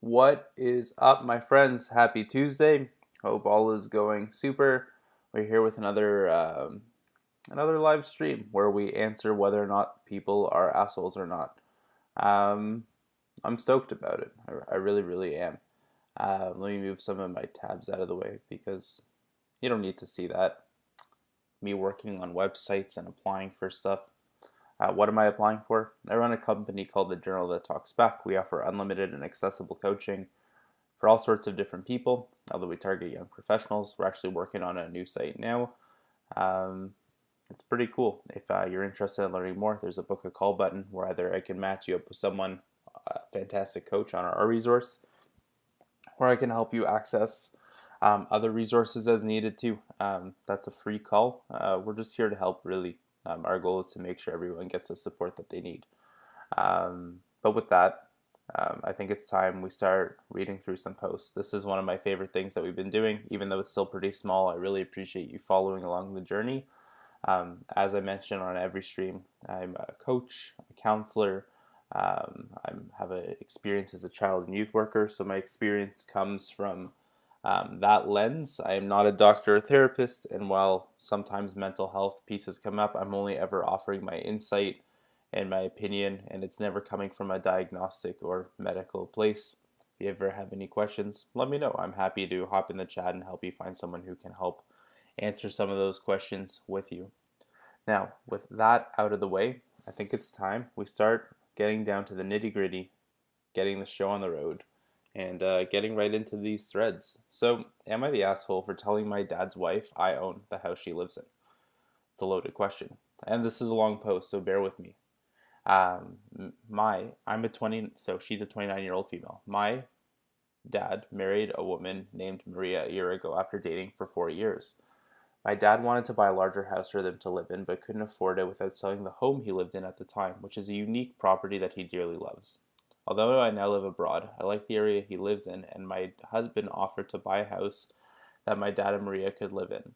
What is up, my friends? Happy Tuesday. Hope all is going super. We're here with another live stream where we answer whether or not people are assholes or not. Um, I'm stoked about it. I really, really am. Let me move some of my tabs out of the way because you don't need to see that. Me working on websites and applying for stuff. What am I applying for? I run a company called the Journal That Talks Back. We offer unlimited and accessible coaching for all sorts of different people. Although we target young professionals, we're actually working on a new site now. Um, it's pretty cool. If you're interested in learning more, there's a book a call button where either I can match you up with someone, a fantastic coach on our resource, or I can help you access other resources as needed too. That's a free call. We're just here to help, really. Our goal is to make sure everyone gets the support that they need. But with that, I think it's time we start reading through some posts. This is one of my favorite things that we've been doing, even though it's still pretty small. I really appreciate you following along the journey. As I mentioned on every stream, I'm a coach, a counselor. I have an experience as a child and youth worker, so my experience comes from that lens. I am not a doctor or therapist, and while sometimes mental health pieces come up, I'm only ever offering my insight and my opinion, and it's never coming from a diagnostic or medical place. If you ever have any questions, let me know. I'm happy to hop in the chat and help you find someone who can help answer some of those questions with you. Now, with that out of the way, I think it's time we start getting down to the nitty gritty, getting the show on the road, and getting right into these threads. So, am I the asshole for telling my dad's wife I own the house she lives in? It's a loaded question. And this is a long post, so bear with me. I'm a 20, so she's a 29-year-old female. My dad married a woman named Maria a year ago after dating for 4 years. My dad wanted to buy a larger house for them to live in, but couldn't afford it without selling the home he lived in at the time, which is a unique property that he dearly loves. Although I now live abroad, I like the area he lives in, and my husband offered to buy a house that my dad and Maria could live in.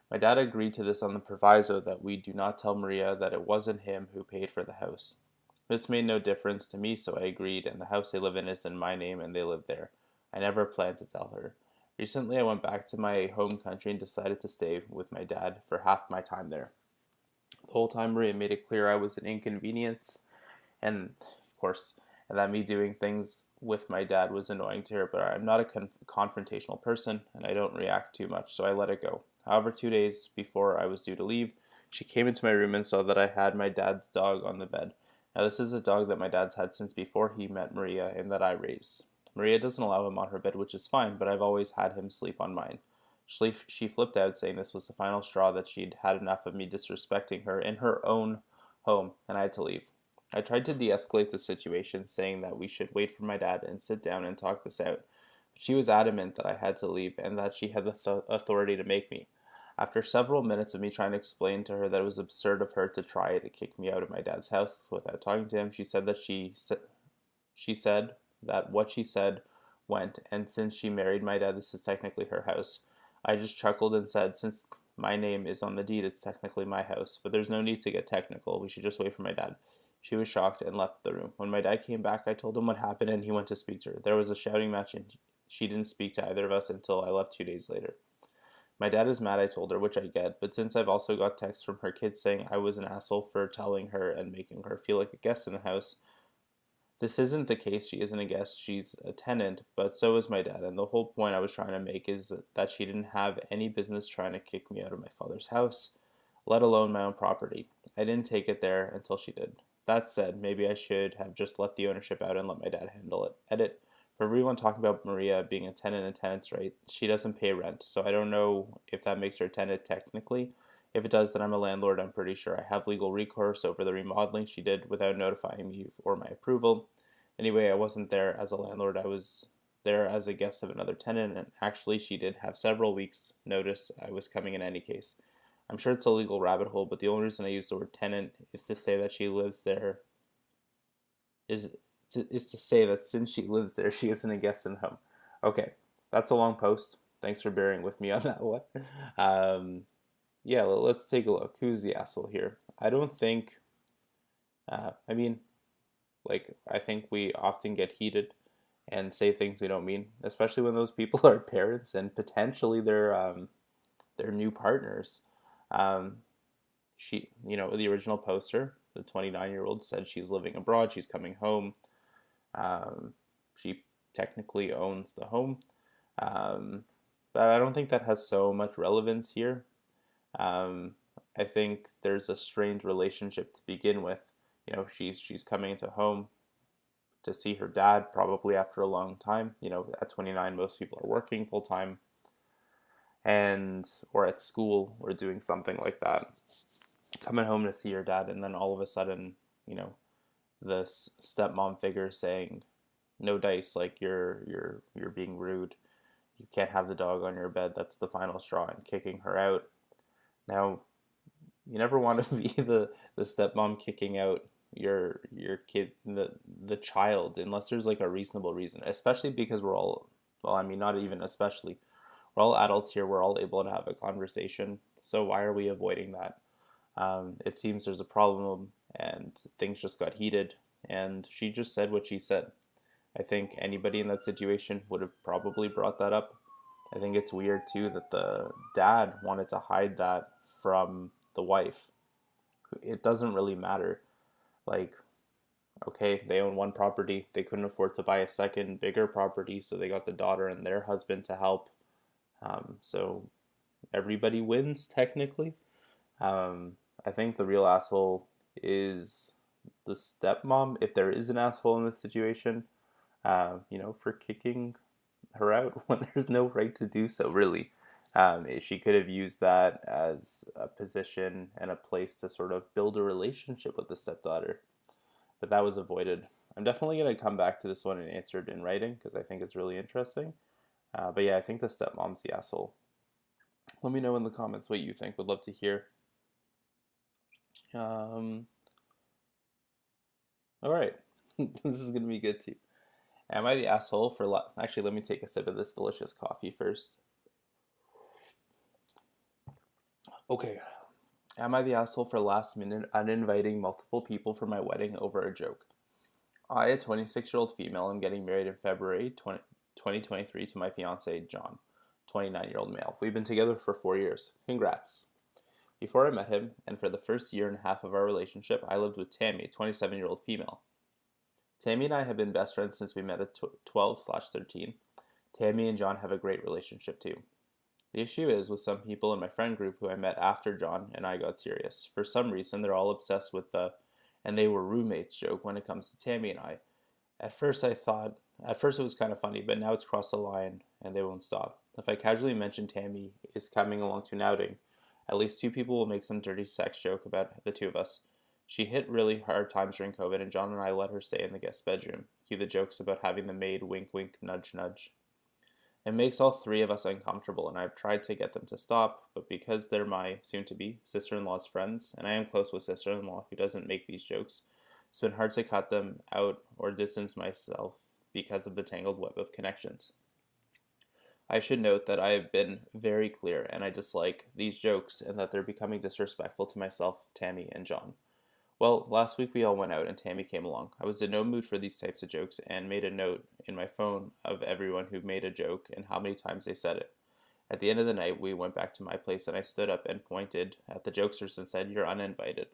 My dad agreed to this on the proviso that we do not tell Maria that it wasn't him who paid for the house. This made no difference to me, so I agreed, and the house they live in is in my name and they live there. I never planned to tell her. Recently, I went back to my home country and decided to stay with my dad for half my time there. The whole time, Maria made it clear I was an inconvenience, and of course, and that me doing things with my dad was annoying to her, but I'm not a confrontational person, and I don't react too much, so I let it go. However, 2 days before I was due to leave, she came into my room and saw that I had my dad's dog on the bed. Now, this is a dog that my dad's had since before he met Maria and that I raised. Maria doesn't allow him on her bed, which is fine, but I've always had him sleep on mine. She flipped out, saying this was the final straw, that she'd had enough of me disrespecting her in her own home, and I had to leave. I tried to de-escalate the situation, saying that we should wait for my dad and sit down and talk this out. But she was adamant that I had to leave and that she had the authority to make me. After several minutes of me trying to explain to her that it was absurd of her to try to kick me out of my dad's house without talking to him, she said that she said that what she said went, and since she married my dad, this is technically her house. I just chuckled and said, since my name is on the deed, it's technically my house, but there's no need to get technical. We should just wait for my dad. She was shocked and left the room. When my dad came back, I told him what happened, and he went to speak to her. There was a shouting match, and she didn't speak to either of us until I left 2 days later. My dad is mad, I told her, which I get, but since I've also got texts from her kids saying I was an asshole for telling her and making her feel like a guest in the house, this isn't the case. She isn't a guest, she's a tenant, but so is my dad, and the whole point I was trying to make is that she didn't have any business trying to kick me out of my father's house, let alone my own property. I didn't take it there until she did. That said, maybe I should have just left the ownership out and let my dad handle it. Edit. For everyone talking about Maria being a tenant and tenant's right, she doesn't pay rent, so I don't know if that makes her a tenant technically. If it does, then I'm a landlord. I'm pretty sure I have legal recourse over the remodeling she did without notifying me or my approval. Anyway, I wasn't there as a landlord. I was there as a guest of another tenant, and actually she did have several weeks notice I was coming in any case. I'm sure it's a legal rabbit hole, but the only reason I use the word tenant is to say that she lives there is to say that since she lives there, she isn't a guest in the home. Okay, that's a long post. Thanks for bearing with me on that one. Yeah, let's take a look. Who's the asshole here? I don't think, I think we often get heated and say things we don't mean, especially when those people are parents and potentially their new partners. Um, the original poster, the 29-year-old, said she's living abroad, she's coming home. She technically owns the home, um, but I don't think that has so much relevance here. Um, I think there's a strained relationship to begin with. She's coming into home to see her dad probably after a long time. At 29, most people are working full time and or at school or doing something like that. Coming home to see your dad, and then all of a sudden, this stepmom figure saying, "No dice, like you're being rude. You can't have the dog on your bed. That's the final straw," and kicking her out. Now, you never want to be the stepmom kicking out your kid, the child, unless there's like a reasonable reason, especially because we're all, well, I mean, not even especially, we're all adults here, we're all able to have a conversation, so why are we avoiding that? It seems there's a problem and things just got heated, and she just said what she said. I think anybody in that situation would have probably brought that up. I think it's weird too that the dad wanted to hide that from the wife. It doesn't really matter. Like, okay, they own one property, they couldn't afford to buy a second, bigger property, so they got the daughter and their husband to help. So everybody wins technically. I think the real asshole is the stepmom, if there is an asshole in this situation, for kicking her out when there's no right to do so, really. She could have used that as a position and a place to sort of build a relationship with the stepdaughter, but that was avoided. I'm definitely going to come back to this one and answer it in writing because I think it's really interesting. But yeah, I think the stepmom's the asshole. Let me know in the comments what you think. Would love to hear. All right. This is going to be good too. Am I the asshole for actually, let me take a sip of this delicious coffee first. Okay. Am I the asshole for last minute uninviting multiple people for my wedding over a joke? I, a 26-year-old female, am getting married in February 2023 to my fiance, John, 29-year-old male. We've been together for 4 years. Congrats. Before I met him, and for the first year and a half of our relationship, I lived with Tammy, a 27-year-old female. Tammy and I have been best friends since we met at 12/13. Tammy and John have a great relationship too. The issue is with some people in my friend group who I met after John and I got serious. For some reason, they're all obsessed with the "and they were roommates" joke when it comes to Tammy and I. At first it was kind of funny, but now it's crossed the line and they won't stop. If I casually mention Tammy is coming along to an outing, at least 2 people will make some dirty sex joke about the 2 of us. She hit really hard times during COVID, and John and I let her stay in the guest bedroom. Cue the jokes about having the maid wink wink nudge nudge. It makes all 3 of us uncomfortable, and I've tried to get them to stop, but because they're my soon-to-be sister-in-law's friends, and I am close with sister-in-law who doesn't make these jokes, it's been hard to cut them out or distance myself because of the tangled web of connections. I should note that I have been very clear, and I dislike these jokes, and that they're becoming disrespectful to myself, Tammy, and John. Well, last week we all went out and Tammy came along. I was in no mood for these types of jokes and made a note in my phone of everyone who made a joke and how many times they said it. At the end of the night, we went back to my place and I stood up and pointed at the jokesters and said, "You're uninvited."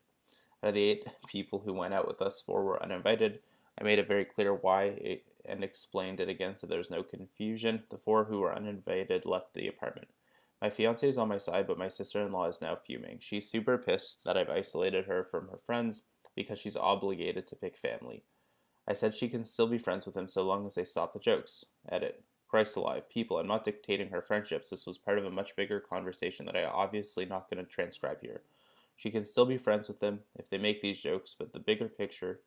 Out of the 8 people who went out with us, 4 were uninvited. I made it very clear why and explained it again so there's no confusion. The 4 who were uninvited left the apartment. My fiance is on my side, but my sister-in-law is now fuming. She's super pissed that I've isolated her from her friends because she's obligated to pick family. I said she can still be friends with him so long as they stop the jokes. Edit. Christ alive, people, I'm not dictating her friendships. This was part of a much bigger conversation that I obviously not going to transcribe here. She can still be friends with them if they make these jokes, but the bigger picture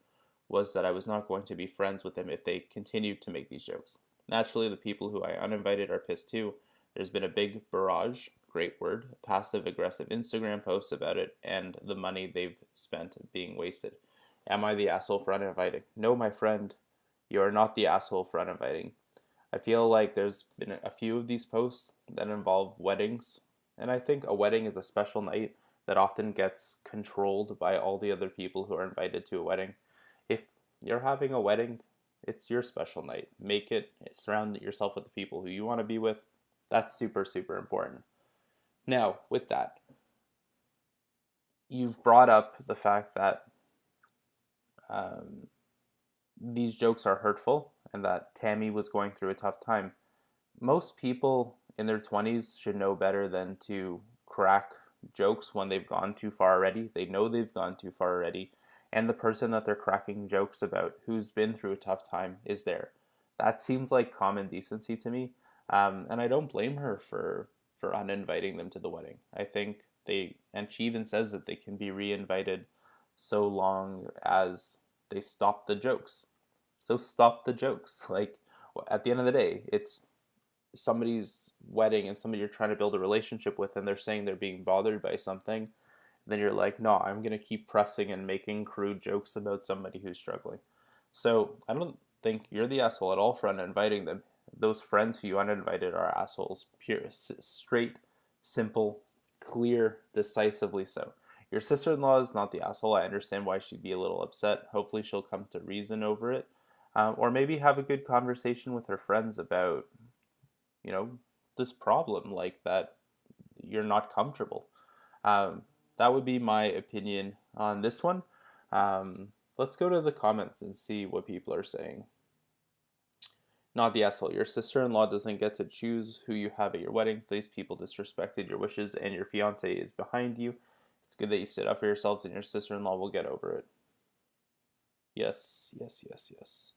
was that I was not going to be friends with them if they continued to make these jokes. Naturally, the people who I uninvited are pissed too. There's been a big barrage, great word, passive-aggressive Instagram posts about it, and the money they've spent being wasted. Am I the asshole for uninviting? No, my friend, you are not the asshole for uninviting. I feel like there's been a few of these posts that involve weddings, and I think a wedding is a special night that often gets controlled by all the other people who are invited to a wedding. If you're having a wedding, It's your special night. Make it, surround yourself with the people who you want to be with. That's super, super important. Now, with that, you've brought up the fact that these jokes are hurtful and that Tammy was going through a tough time. Most people in their 20s should know better than to crack jokes when they've gone too far already. They know they've gone too far already. And the person that they're cracking jokes about who's been through a tough time is there. That seems like common decency to me. And I don't blame her for uninviting them to the wedding. I think and she even says that they can be re-invited so long as they stop the jokes. So stop the jokes. Like, at the end of the day, it's somebody's wedding and somebody you're trying to build a relationship with, and they're saying they're being bothered by something. Then you're like, no, I'm going to keep pressing and making crude jokes about somebody who's struggling. So I don't think you're the asshole at all for uninviting them. Those friends who you uninvited are assholes. Pure, straight, simple, clear, decisively so. Your sister-in-law is not the asshole. I understand why she'd be a little upset. Hopefully she'll come to reason over it. Or maybe have a good conversation with her friends about, this problem, like that you're not comfortable. That would be my opinion on this one. Let's go to the comments and see what people are saying. Not the asshole. Your sister-in-law doesn't get to choose who you have at your wedding. These people disrespected your wishes and your fiance is behind you. It's good that you stood up for yourselves and your sister-in-law will get over it. Yes, yes, yes, yes.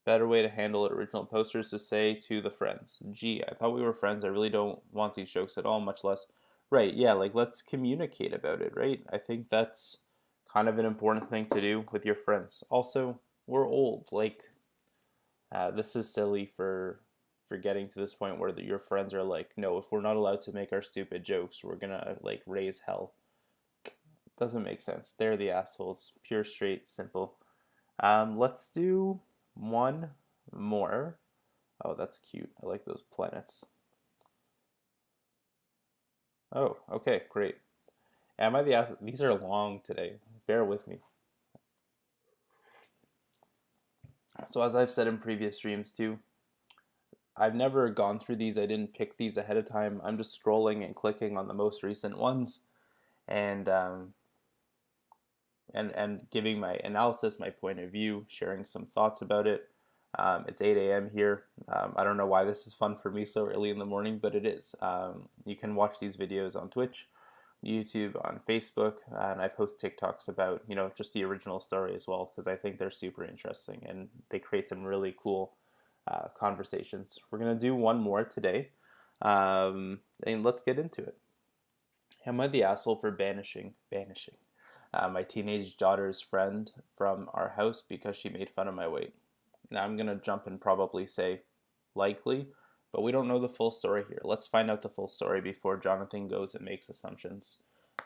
Better way to handle it, original posters to say to the friends. Gee, I thought we were friends. I really don't want these jokes at all, much less. Right, yeah, like let's communicate about it, right? I think that's kind of an important thing to do with your friends. Also, we're old. Like, this is silly for getting to this point where your friends are like, no, if we're not allowed to make our stupid jokes, we're gonna like raise hell. Doesn't make sense. They're the assholes. Pure, straight, simple. Let's do one more. Oh, that's cute. I like those planets. Oh, okay, great. Am I the asshole? These are long today. Bear with me. So as I've said in previous streams too, I've never gone through these. I didn't pick these ahead of time. I'm just scrolling and clicking on the most recent ones, and giving my analysis, my point of view, sharing some thoughts about it. It's 8 a.m. here. I don't know why this is fun for me so early in the morning, but it is. You can watch these videos on Twitch, YouTube, on Facebook, and I post TikToks about, just the original story as well, because I think they're super interesting and they create some really cool conversations. We're going to do one more today, and let's get into it. Am I the asshole for banishing my teenage daughter's friend from our house because she made fun of my weight? Now I'm going to jump and probably say likely, but we don't know the full story here. Let's find out the full story before Jonathan goes and makes assumptions.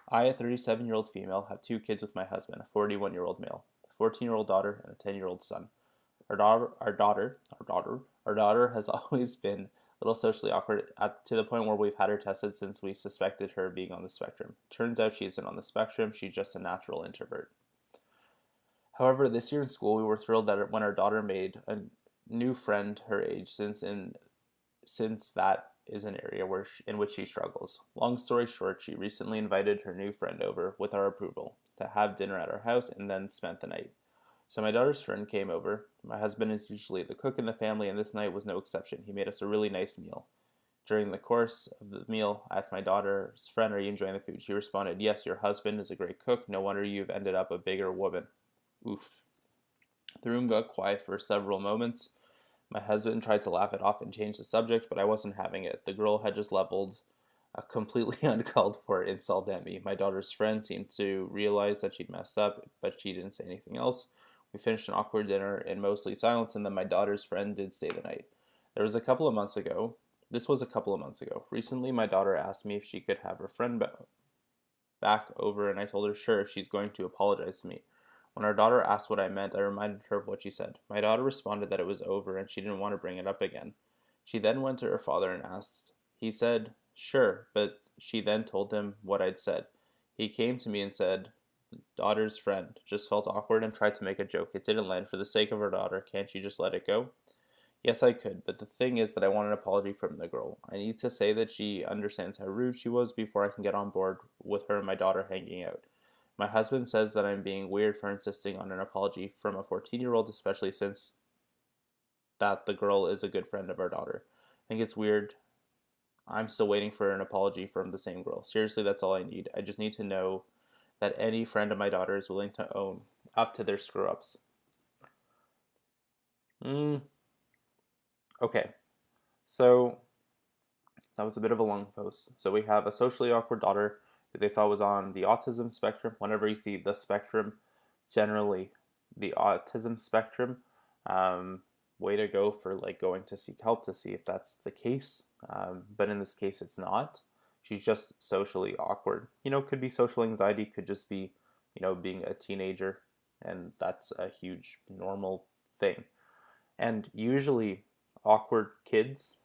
I, a 37-year-old female, have 2 kids with my husband, a 41-year-old male, a 14-year-old daughter, and a 10-year-old son. Our daughter has always been a little socially awkward to the point where we've had her tested since we suspected her being on the spectrum. Turns out she isn't on the spectrum, she's just a natural introvert. However, this year in school, we were thrilled that when our daughter made a new friend her age, since that is an area in which she struggles. Long story short, she recently invited her new friend over, with our approval, to have dinner at our house and then spent the night. So my daughter's friend came over. My husband is usually the cook in the family, and this night was no exception. He made us a really nice meal. During the course of the meal, I asked my daughter's friend, "Are you enjoying the food?" She responded, "Yes, your husband is a great cook. No wonder you've ended up a bigger woman." Oof. The room got quiet for several moments. My husband tried to laugh it off and change the subject, but I wasn't having it. The girl had just leveled a completely uncalled for insult at me. My daughter's friend seemed to realize that she'd messed up, but she didn't say anything else. We finished an awkward dinner in mostly silence, and then my daughter's friend did stay the night. This was a couple of months ago. Recently, my daughter asked me if she could have her friend back over, and I told her sure if she's going to apologize to me. When our daughter asked what I meant, I reminded her of what she said. My daughter responded that it was over and she didn't want to bring it up again. She then went to her father and asked. He said, sure, but she then told him what I'd said. He came to me and said, Daughter's friend just felt awkward and tried to make a joke. It didn't land. For the sake of her daughter, can't you just let it go? Yes, I could, but the thing is that I want an apology from the girl. I need to say that she understands how rude she was before I can get on board with her and my daughter hanging out. My husband says that I'm being weird for insisting on an apology from a 14-year-old, especially since that the girl is a good friend of our daughter. I think it's weird. I'm still waiting for an apology from the same girl. Seriously, that's all I need. I just need to know that any friend of my daughter is willing to own up to their screw-ups. Okay, so that was a bit of a long post. So we have a socially awkward daughter who they thought was on the autism spectrum. Whenever you see the spectrum, generally the autism spectrum, way to go for like going to seek help to see if that's the case. But in this case, it's not. She's just socially awkward. Could be social anxiety, could just be, being a teenager, and that's a huge normal thing. And usually awkward kids,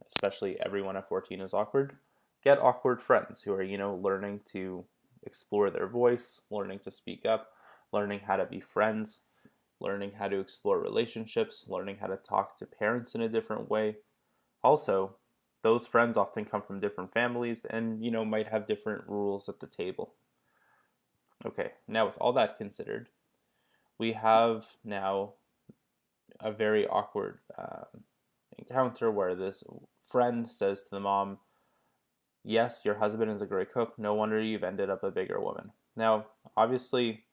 especially everyone at 14 is awkward, get awkward friends who are, learning to explore their voice, learning to speak up, learning how to be friends, learning how to explore relationships, learning how to talk to parents in a different way. Also, those friends often come from different families and, might have different rules at the table. Okay, now with all that considered, we have now a very awkward encounter where this friend says to the mom, yes, your husband is a great cook. No wonder you've ended up a bigger woman. Now, obviously,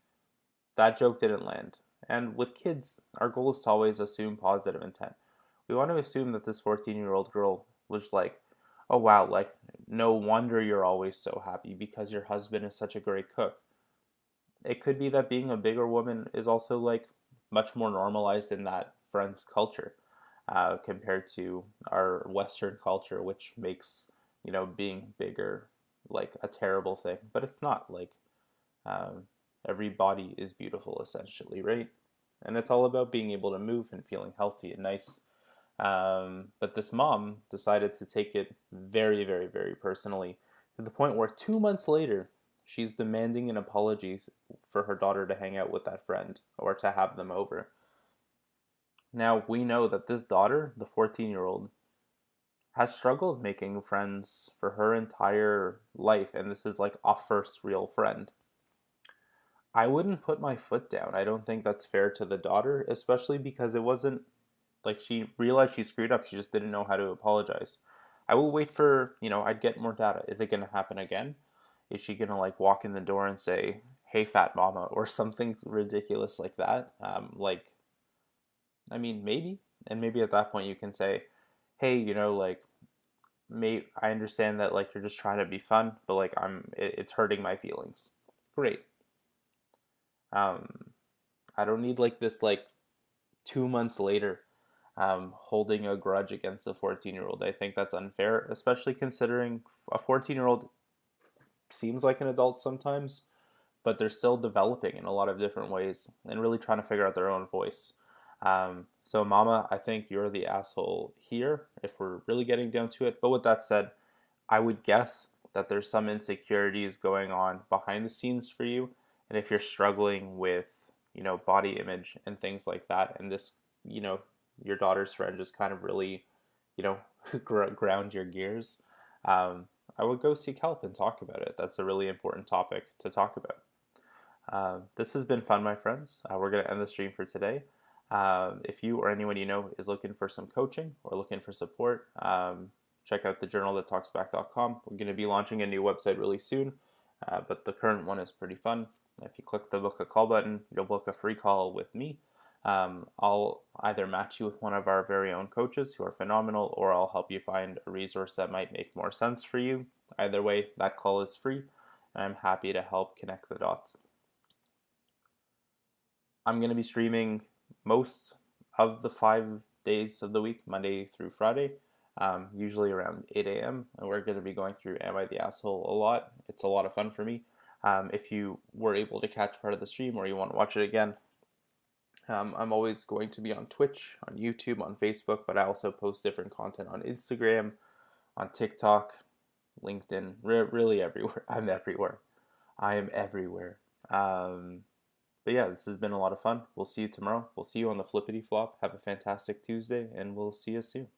that joke didn't land. And with kids, our goal is to always assume positive intent. We want to assume that this 14-year-old girl was like, oh wow, like, no wonder you're always so happy because your husband is such a great cook. It could be that being a bigger woman is also like much more normalized in that friend's culture compared to our Western culture, which makes, being bigger like a terrible thing. But it's not. Like, every body is beautiful, essentially, right? And it's all about being able to move and feeling healthy and nice. But this mom decided to take it very, very, very personally, to the point where 2 months later, she's demanding an apology for her daughter to hang out with that friend or to have them over. Now, we know that this daughter, the 14-year-old, has struggled making friends for her entire life, and this is like a first real friend. I wouldn't put my foot down. I don't think that's fair to the daughter, especially because it wasn't like she realized she screwed up. She just didn't know how to apologize. I will wait for, I'd get more data. Is it going to happen again? Is she going to like walk in the door and say, hey, fat mama, or something ridiculous like that? Maybe. And maybe at that point you can say, hey, I understand that like you're just trying to be fun, but like it's hurting my feelings. Great. I don't need like this like 2 months later holding a grudge against a 14-year-old. I think that's unfair, especially considering a 14-year-old seems like an adult sometimes, but they're still developing in a lot of different ways and really trying to figure out their own voice. So mama, I think you're the asshole here if we're really getting down to it. But with that said, I would guess that there's some insecurities going on behind the scenes for you. And if you're struggling with, body image and things like that, and this, your daughter's friend just kind of really, ground your gears, I would go seek help and talk about it. That's a really important topic to talk about. This has been fun, my friends. We're going to end the stream for today. If you or anyone you know is looking for some coaching or looking for support, check out thejournalthattalksback.com. We're going to be launching a new website really soon, but the current one is pretty fun. If you click the book a call button, you'll book a free call with me. I'll either match you with one of our very own coaches who are phenomenal, or I'll help you find a resource that might make more sense for you. Either way, that call is free, and I'm happy to help connect the dots. I'm going to be streaming most of the 5 days of the week, Monday through Friday, usually around 8 a.m. And we're going to be going through Am I the Asshole a lot. It's a lot of fun for me. If you were able to catch part of the stream or you want to watch it again, I'm always going to be on Twitch, on YouTube, on Facebook, but I also post different content on Instagram, on TikTok, LinkedIn, really everywhere. I'm everywhere. I am everywhere. But yeah, this has been a lot of fun. We'll see you tomorrow. We'll see you on the flippity flop. Have a fantastic Tuesday, and we'll see you soon.